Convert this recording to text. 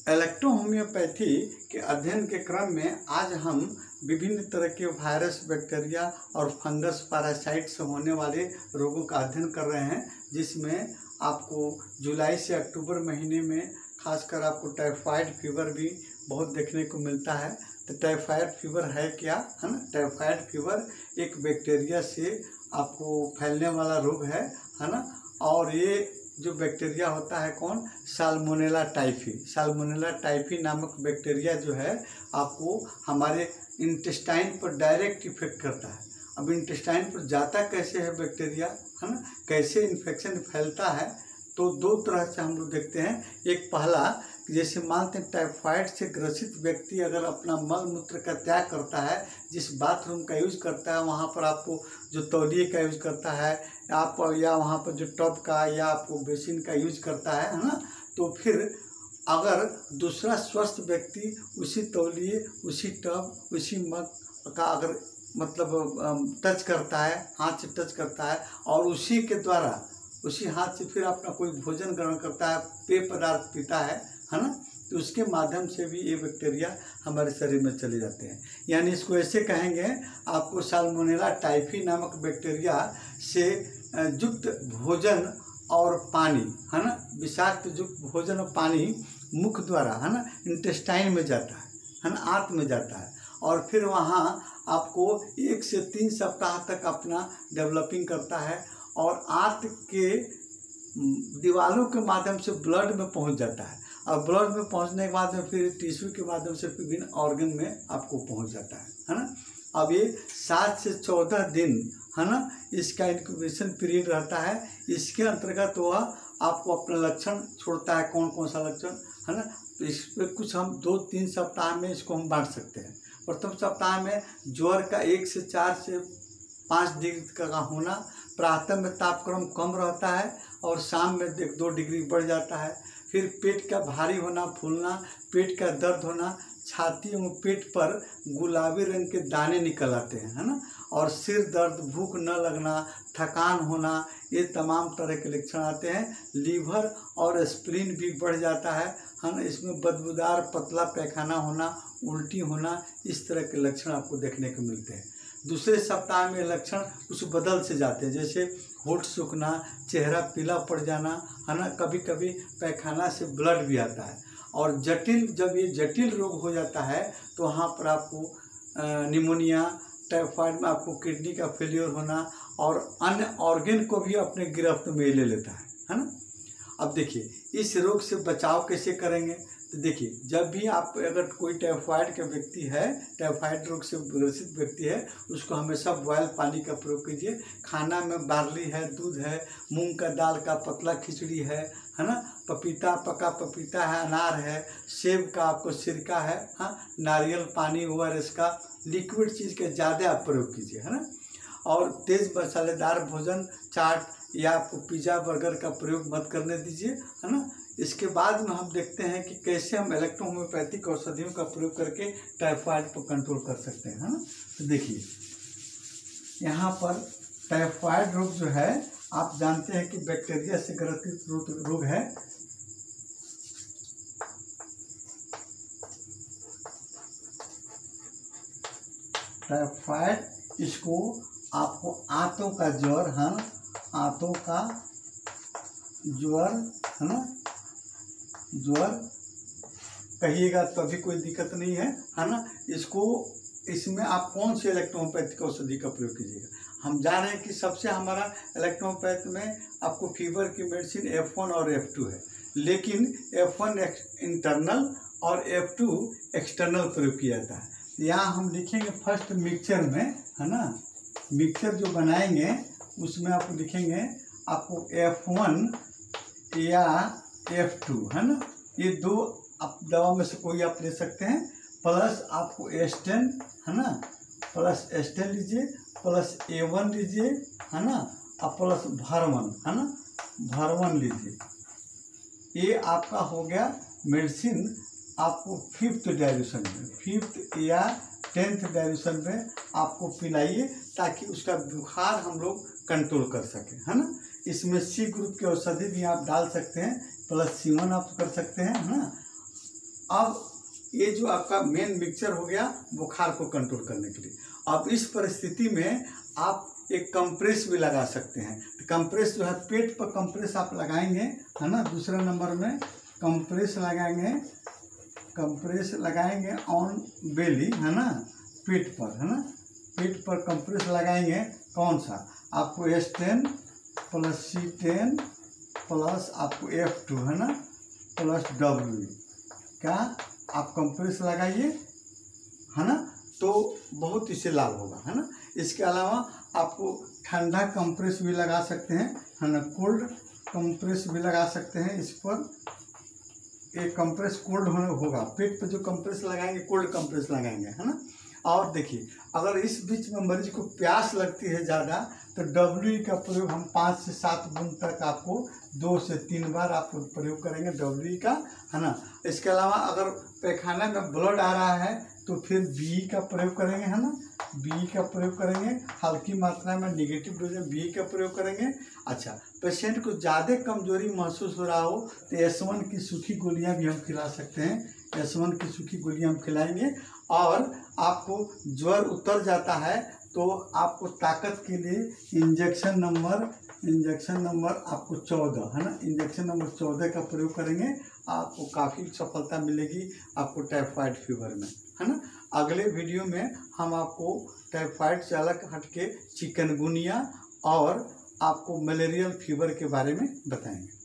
Electro homeopathy के अध्ययन के क्रम में आज हम विभिन्न तरह के वायरस, बैक्टीरिया और फंगस, पैरासाइट से होने वाले रोगों का अध्ययन कर रहे हैं, जिसमें आपको जुलाई से अक्टूबर महीने में खासकर आपको टाइफाइड फीवर भी बहुत देखने को मिलता है। तो टाइफाइड फीवर है क्या, है ना। टाइफाइड फीवर एक बैक्टीरिया से आपको फैलने वाला रोग है ना। और ये जो बैक्टीरिया होता है कौन, साल्मोनेला टाइफी। साल्मोनेला टाइफी नामक बैक्टीरिया जो है आपको हमारे इंटेस्टाइन पर डायरेक्ट इफेक्ट करता है। अब इंटेस्टाइन पर जाता कैसे है बैक्टीरिया, है ना, कैसे इन्फेक्शन फैलता है, तो दो तरह से हम लोग देखते हैं। एक पहला, जैसे मानते हैं टाइफाइड से ग्रसित व्यक्ति अगर अपना मल मूत्र का त्याग करता है, जिस बाथरूम का यूज़ करता है वहाँ पर आपको जो तौलिए का यूज़ करता है आप, या वहाँ पर जो टब का या आपको बेसिन का यूज करता है ना, तो फिर अगर दूसरा स्वस्थ व्यक्ति उसी तौलिए, उसी टब, उसी मग का अगर मतलब टच करता है, हाथ से टच करता है और उसी के द्वारा, उसी हाथ से फिर अपना कोई भोजन ग्रहण करता है, पेय पदार्थ पीता है ना, तो उसके माध्यम से भी ये बैक्टीरिया हमारे शरीर में चले जाते हैं। यानी इसको ऐसे कहेंगे, आपको साल्मोनेला टाइफी नामक बैक्टीरिया से युक्त भोजन और पानी, है ना, विषाक्त युक्त भोजन और पानी मुख द्वारा, है ना, इंटेस्टाइन में जाता है ना, आंत में जाता है और फिर वहाँ आपको 1 से 3 सप्ताह तक अपना डेवलपिंग करता है और आंत के दीवारों के माध्यम से ब्लड में पहुँच जाता है और ब्लड में पहुँचने के बाद में फिर टिश्यू के माध्यम से विभिन्न ऑर्गन में आपको पहुँच जाता है ना। अब ये 7 से 14 दिन, है ना, इसका इंक्यूबेशन पीरियड रहता है। इसके अंतर्गत वह आपको अपना लक्षण छोड़ता है, कौन कौन सा लक्षण, है ना। तो इस पर कुछ हम 2-3 सप्ताह में इसको हम बांट सकते हैं। प्रथम सप्ताह में ज्वर का 1 से 4 से 5 डिग्री का होना, प्रातः में तापक्रम कम रहता है और शाम में 2 डिग्री बढ़ जाता है। फिर पेट का भारी होना, फूलना, पेट का दर्द होना, छाती एवं पेट पर गुलाबी रंग के दाने निकल आते हैं, है ना, और सिर दर्द, भूख न लगना, थकान होना, ये तमाम तरह के लक्षण आते हैं। लीवर और स्प्लीन भी बढ़ जाता है ना। इसमें बदबूदार पतला पैखाना होना, उल्टी होना, इस तरह के लक्षण आपको देखने को मिलते हैं। दूसरे सप्ताह में लक्षण कुछ बदल से जाते हैं, जैसे होठ सूखना, चेहरा पीला पड़ जाना, है ना, कभी कभी पैखाना से ब्लड भी आता है। और जब ये जटिल रोग हो जाता है तो वहाँ पर आपको निमोनिया, टाइफाइड में आपको किडनी का फेलियर होना और अन्य ऑर्गन को भी अपने गिरफ्त में ले लेता है ना। अब देखिए इस रोग से बचाव कैसे करेंगे, तो देखिए जब भी आप अगर कोई टाइफाइड का व्यक्ति है, टाइफाइड रोग से ग्रसित व्यक्ति है, उसको हमेशा बॉयल पानी का प्रयोग कीजिए। खाना में बार्ली है, दूध है, मूंग का दाल का पतला खिचड़ी है ना, पपीता, पका पपीता है, अनार है, सेब का आपको सिरका है, हाँ, नारियल पानी, ORS का लिक्विड चीज़ के ज़्यादा आप प्रयोग कीजिए, है ना। और तेज़ मसालेदार भोजन, चाट या आपको पिज़्ज़ा, बर्गर का प्रयोग मत करने दीजिए, है ना। इसके बाद में हम देखते हैं कि कैसे हम इलेक्ट्रो होम्योपैथिक औषधियों का प्रयोग करके टाइफाइड को कंट्रोल कर सकते हैं, है ना। तो देखिए यहाँ पर टाइफाइड रोग जो है, आप जानते हैं कि बैक्टीरिया से ग्रसित रोग है। टाइफाइड, इसको आपको आंतों का ज्वर, है ना, आंतों का ज्वर, है ना, ज्वर कहिएगा तो अभी कोई दिक्कत नहीं है ना। इसमें आप कौन से इलेक्ट्रोहोम्योपैथिक औषधि का प्रयोग कीजिएगा। हम जान रहे हैं कि सबसे हमारा इलेक्ट्रोहोम्योपैथी में आपको फीवर की मेडिसिन F1 और F2 है, लेकिन F1 इंटरनल और F2 एक्सटर्नल प्रयोग किया जाता है। यहाँ हम लिखेंगे फर्स्ट मिक्सचर में, है ना, मिक्सचर जो बनाएंगे उसमें आपको लिखेंगे आपको F1 या F2, है ना, ये 2 आप दवा में से कोई आप ले सकते हैं। प्लस आपको एस्टेन, है ना, प्लस एस्टेन लीजिए, प्लस A1 लीजिए, है ना, और प्लस भारवन, है ना, भारवन लीजिए। ये आपका हो गया मेडिसिन आपको 5th डाइल्यूशन में, 5th या 10th डाइल्यूशन में आपको पिलाइए, ताकि उसका बुखार हम लोग कंट्रोल कर सकें, है ना। इसमें C ग्रुप के औषधि भी आप डाल सकते हैं, प्लस C1 आप कर सकते हैं, है ना। अब ये जो आपका मेन मिक्सचर हो गया बुखार को कंट्रोल करने के लिए। अब इस परिस्थिति में आप एक कंप्रेस भी लगा सकते हैं। कंप्रेस जो है पेट पर कंप्रेस आप लगाएंगे, है ना। दूसरे नंबर में कंप्रेस लगाएंगे ऑन बेली, है ना, पेट पर, है ना, पेट पर कंप्रेस लगाएंगे। कौन सा? आपको S10 प्लस C10 प्लस आपको F2, है ना, प्लस W क्या आप कंप्रेस लगाइए, है ना, तो बहुत इससे लाभ होगा, है ना। इसके अलावा आपको ठंडा कंप्रेस भी लगा सकते हैं, है ना, कोल्ड कंप्रेस भी लगा सकते हैं। इस पर एक कंप्रेस कोल्ड होगा, पेट पर जो कंप्रेस लगाएंगे कोल्ड कंप्रेस लगाएंगे, है ना। और देखिए अगर इस बीच में मरीज को प्यास लगती है ज़्यादा तो WE का प्रयोग हम 5 से 7 बूंद तक आपको 2 से 3 बार आप प्रयोग करेंगे WE का, है ना। इसके अलावा अगर पैखाना में ब्लड आ रहा है तो फिर BE का प्रयोग करेंगे, है ना, BE का प्रयोग करेंगे। हल्की मात्रा में नेगेटिव डोज में BE का प्रयोग करेंगे। अच्छा, पेशेंट को ज़्यादा कमजोरी महसूस हो रहा हो तो S1 की सूखी गोलियां भी हम खिला सकते हैं। S1 की सूखी गोलियां हम खिलाएंगे। और आपको ज्वर उतर जाता है तो आपको ताकत के लिए इंजेक्शन नंबर आपको 14, है ना, इंजेक्शन नंबर 14 का प्रयोग करेंगे। आपको काफ़ी सफलता मिलेगी आपको टाइफाइड फीवर में, है ना। अगले वीडियो में हम आपको टाइफाइड से अलग हटके चिकनगुनिया और आपको मलेरियल फीवर के बारे में बताएंगे।